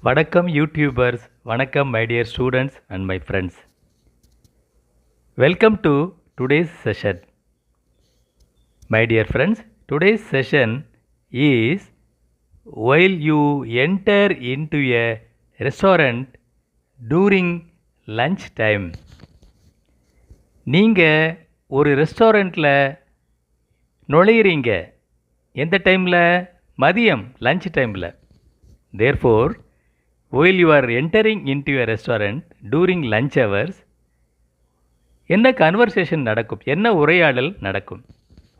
வணக்கம் யூடியூபர்ஸ், வணக்கம் my dear students and my friends. Welcome to today's session. My dear friends, today's session is while you enter into a restaurant during lunch time. நீங்கள் ஒரு ரெஸ்டாரண்ட்டில் நுழையிறீங்க. எந்த டைமில்? மதியம், lunch டைமில். Therefore, while you are entering into a restaurant during lunch hours, என்ன conversation நடக்கும்? என்ன உரையாடல் நடக்கும்?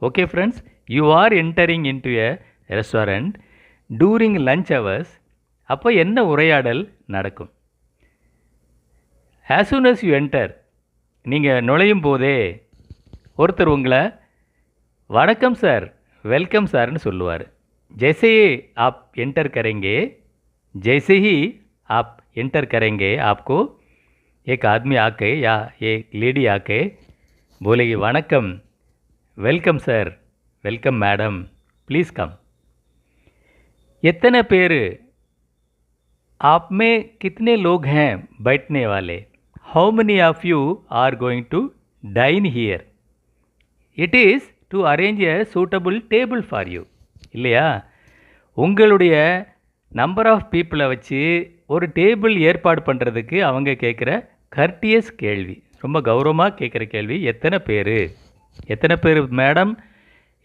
Okay friends, you are entering into a restaurant during lunch hours. அப்போ என்ன உரையாடல் நடக்கும்? As soon as you enter, நீங்கள் நுழையும் போதே ஒருத்தர் உங்களை வணக்கம் சார், வெல்கம் சார்னு சொல்லுவார். जैसे आप एंटर करेंगे, जैसे ही आप एंटर करेंगे, आपको एक आदमी आके या एक लेडी आके बोलेगी वणक्कम, welcome sir, welcome madam, please come. इतने पेर आप में कितने लोग हैं बैठने वाले? How many of you are going to dine here? It is to arrange a suitable table for you. இல்லையா? உங்களுடைய நம்பர் ஆஃப் பீப்புளை வச்சு ஒரு டேபிள் ஏற்பாடு பண்ணுறதுக்கு அவங்க கேட்குற கர்டியஸ் கேள்வி, ரொம்ப கௌரவமாக கேட்குற கேள்வி. எத்தனை பேர்? எத்தனை பேர் மேடம்?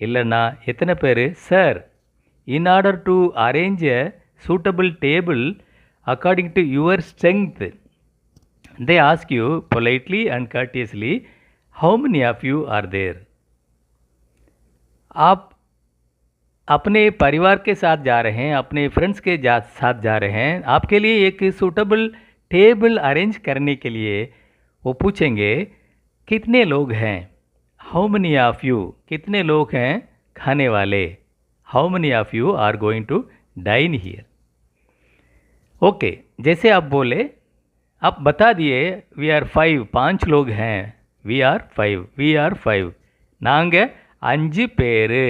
இல்லைன்னா எத்தனை பேர் sir? In order to arrange a suitable table according to your strength, they ask you politely and courteously, how many of you are there? आप अपने परिवार के साथ जा रहे हैं, अपने फ्रेंड्स के साथ जा रहे हैं, आपके लिए एक सूटेबल टेबल अरेंज करने के लिए वो पूछेंगे कितने लोग हैं? हाउ many ऑफ यू, कितने लोग हैं खाने वाले? How many of you are going to dine here? Okay, जैसे आप बोले, आप बता दिए वी आर 5, 5 लोग हैं. We are 5. நாங்கள் 5 பேர்,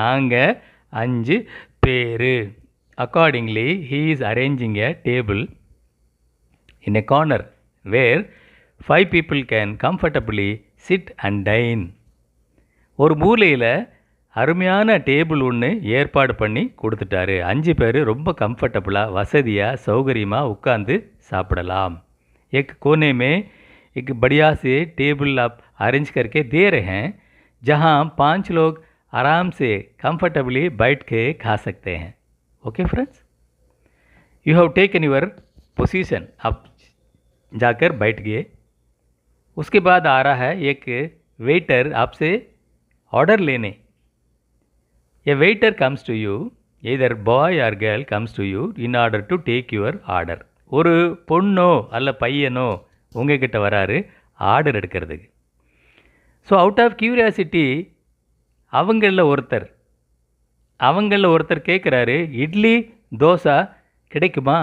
நாங்கள் 5 பேர். Accordingly, he is arranging a table in a corner where 5 people can comfortably sit and dine. ஒரு மூலையில் அருமையான டேபிள் ஒன்று ஏற்பாடு பண்ணி கொடுத்துட்டாரு. 5 பேர் ரொம்ப கம்ஃபர்டபுளாக, வசதியாக, சௌகரியமாக உட்காந்து சாப்பிடலாம். एक कोने में एक बढ़िया से टेबल आप अरेंज करके दे रहे हैं, जहाँ 5 लोग आराम से कंफर्टेबली बैठ के खा सकते हैं. Okay friends, you have taken your position. आप जाकर बैठ गए. उसके बाद आ रहा है एक वेटर आपसे ऑर्डर लेने. ये waiter comes to you, either boy or girl comes to you in order to take your order. ஒரு பொண்ணோ அல்ல பையனோ உங்ககிட்ட வராரு ஆர்டர் எடுக்கிறதுக்கு. ஸோ அவுட் ஆஃப் கியூரியாசிட்டி அவங்களில் ஒருத்தர் கேட்குறாரு, இட்லி தோசை கிடைக்குமா?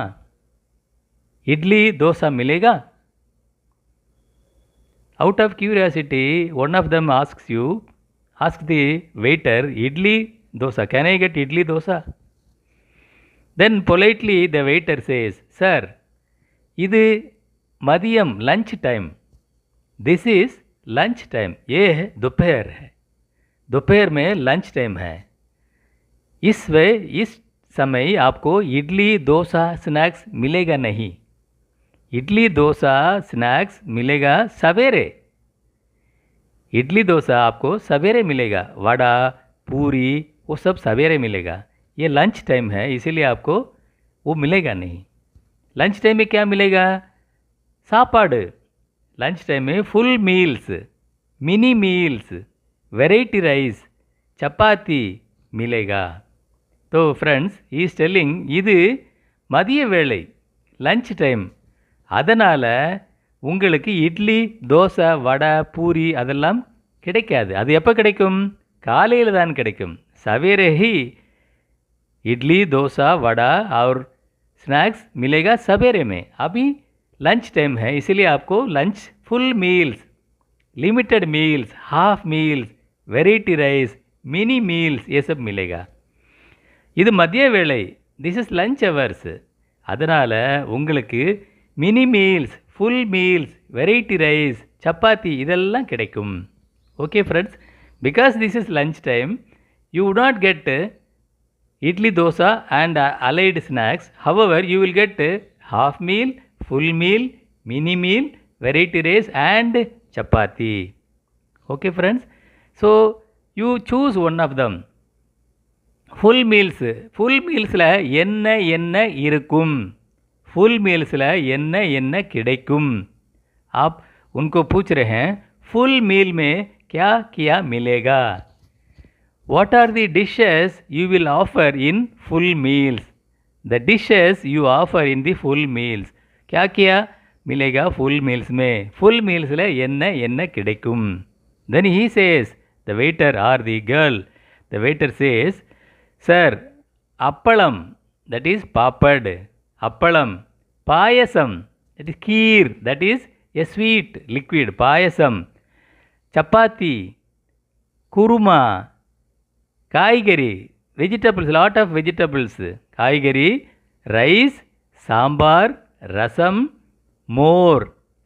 இட்லி தோசை மிலேகா? Out of curiosity one of them ask the waiter, idli dosa, can I get idli dosa? Then politely the waiter says, sir, இது மதியம் lunch time, this is lunch time, ये है दोपहर है, दोपहर में लंच टाइम है. इस समय आपको इडली डोसा स्नैक्स मिलेगा नहीं. इडली डोसा स्नैक्स मिलेगा सवेरे. इडली डोसा आपको सवेरे मिलेगा, वड़ा पूरी वो सब सवेरे मिलेगा. ये लंच टाइम है, इसीलिए आपको वो मिलेगा नहीं. लंच टाइम में क्या मिलेगा? सापाடு. लंच टाइम में full meals, mini meals, variety rice, chapati मिलेगा. तो फ्रेंड्स, he is telling இது மதிய வேளை, லஞ்ச் டைம். அதனால் உங்களுக்கு இட்லி தோசை வடை பூரி அதெல்லாம் கிடைக்காது. அது எப்போ கிடைக்கும்? காலையில் தான் கிடைக்கும். सवेरे ही इडली डोसा वड़ा और स्नैक्स मिलेगा सवेरे में. अभी लंच टाइम है, इसीलिए आपको lunch full meals, limited meals, half meals, variety rice, mini meals ये सब मिलेगा. இது மதிய வேளை, திஸ் இஸ் லஞ்ச் ஹவர்ஸ். அதனால் உங்களுக்கு mini meals, full meals, variety rice, chapati இதெல்லாம் கிடைக்கும். Okay friends, because this is lunch time, you would not get idli dosa and allied snacks. However, you will get half meal, full meal, mini meal, variety rice and chapati. Okay friends, so you choose one of them. Full meals, full mealsல என்ன இருக்கும், full mealsல என்ன கிடைக்கும். आप उनको पूछ रहे हैं full meal में क्या क्या मिलेगा. What are the dishes you will offer in full meals? The dishes you offer in the full meals. क्या क्या मिलेगा full meals में, full meals ले என்ன கிடைக்கும். Then he says, the waiter or the girl, the waiter says, sir, appalam, that is papad, appalam, payasam, that is kheer, that is a sweet liquid, payasam, chapati, kuruma, காய்கறி, vegetables, lot of vegetables, காய்கறி, rice, sambar, rasam, मोर,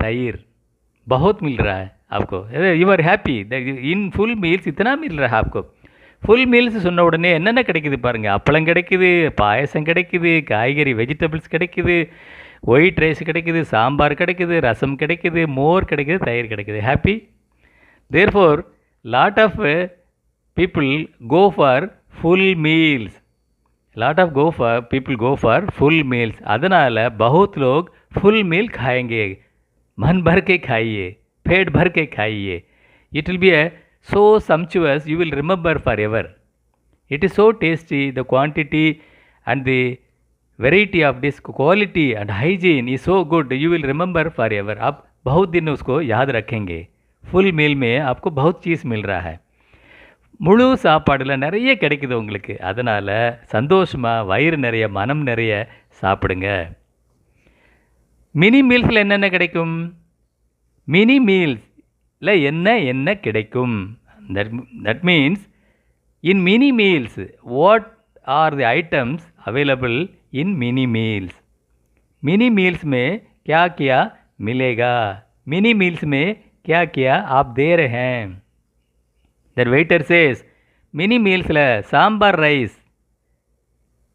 तैर, बहुत मिल रहा है आपको. You are happy in full meals इतना मिल रहा है आपको. ஃபுல் மீல்ஸ் சொன்ன உடனே என்னென்ன கிடைக்குது பாருங்கள். அப்பளம் கிடைக்குது, பாயசம் கிடைக்குது, காய்கறி வெஜிடபிள்ஸ் கிடைக்குது, ஒயிட் ரைஸ் கிடைக்குது, சாம்பார் கிடைக்குது, ரசம் கிடைக்குது, மோர் கிடைக்குது, தயிர் கிடைக்குது. Happy. Therefore lot of people go for full meals. lot of people go for full meals. அதனால் बहुत लोग full meal खाएंगे. मन भर के खाइए, पेट भर के खाइए. it will be a so sumptuous, you will remember forever. it is so tasty, the quantity and the variety of this quality and hygiene is so good, you will remember forever. आप बहुत दिन उसको याद रखेंगे. full meal में आपको बहुत चीज़ मिल रहा है. முழு சாப்பாடில் நிறைய கிடைக்குது உங்களுக்கு. அதனால் சந்தோஷமாக வயிறு நிறைய, மனம் நிறைய சாப்பிடுங்க. மினி மீல்ஸில் என்னென்ன கிடைக்கும், மினி மீல்ஸில் என்ன கிடைக்கும். That means in mini meals what are the items available in mini meals. Mini meals में क्या क्या मिलेगा, मिनी मील्स में क्या क्या आप दे रहे हैं. The waiter says, mini meals la sambar rice,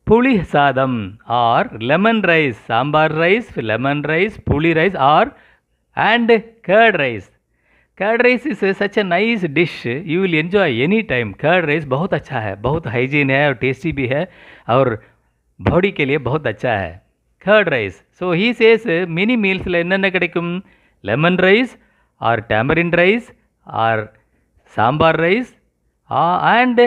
puli sadam or lemon rice, sambar rice, lemon rice, puli rice or and curd rice. Curd rice is such a nice dish, you will enjoy any time. Curd rice बहुत अच्छा है, बहुत hygiene है और tasty भी है और body के लिए बहुत अच्छा है. Curd rice. So he says mini meals la என்னென்ன கிடைக்கும், lemon rice or tamarind rice or sambar rice and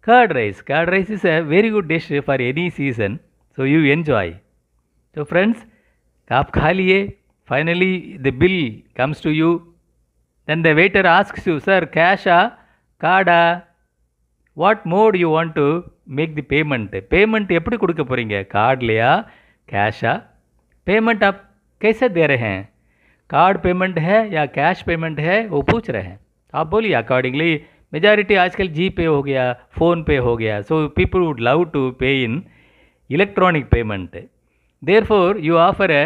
curd rice. Curd rice is a very good dish for any season, so you enjoy. So friends, आप खा लिए, finally the bill comes to you. Then the waiter asks you, sir, cash card, what mode you want to make the payment. Payment எப்படி கொடுக்க போகிறீங்க, கார்ட்லையா कैशा. Payment आप कैसे दे रहे हैं, कार्ड पेमेंट है या कैश पेमेंट है, वो पूछ रहे हैं. आप बोलिए अकॉर्डिंगली. मेजॉरिटी आजकल जी पे हो गया, फ़ोन पे हो गया, so people would love to pay in electronic payment. Therefore you offer a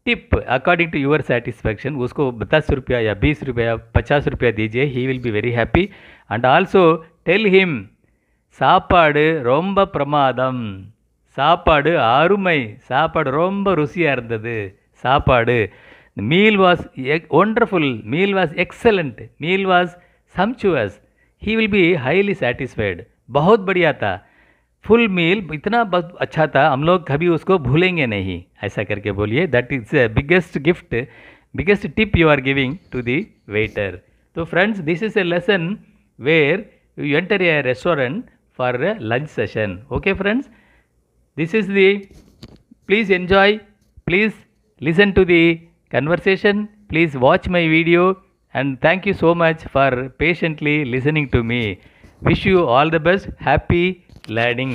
tip according to your satisfaction. उसको 10 रुपया या 20 रुपया 50 रुपया दीजिए, he will be very happy. And also tell him, சாப்பாடு ரொம்ப பிரமாதம், சாப்பாடு அருமை, சாப்பாடு ரொம்ப ருசியாக இருந்தது, சாப்பாடு meal was wonderful, meal was excellent, meal was sumptuous. He will be highly satisfied. बहुत बढ़िया था, फुल मील इतना बहुत अच्छा था, हम लोग कभी उसको भूलेंगे नहीं. ऐसा करके बोलिए. That is biggest gift, biggest tip you are giving to the waiter. तो friends, this is a lesson where you enter a restaurant for lunch session. Okay friends, this is the, please enjoy, please listen to the conversation, please watch my video and thank you so much for patiently listening to me. Wish you all the best, happy learning.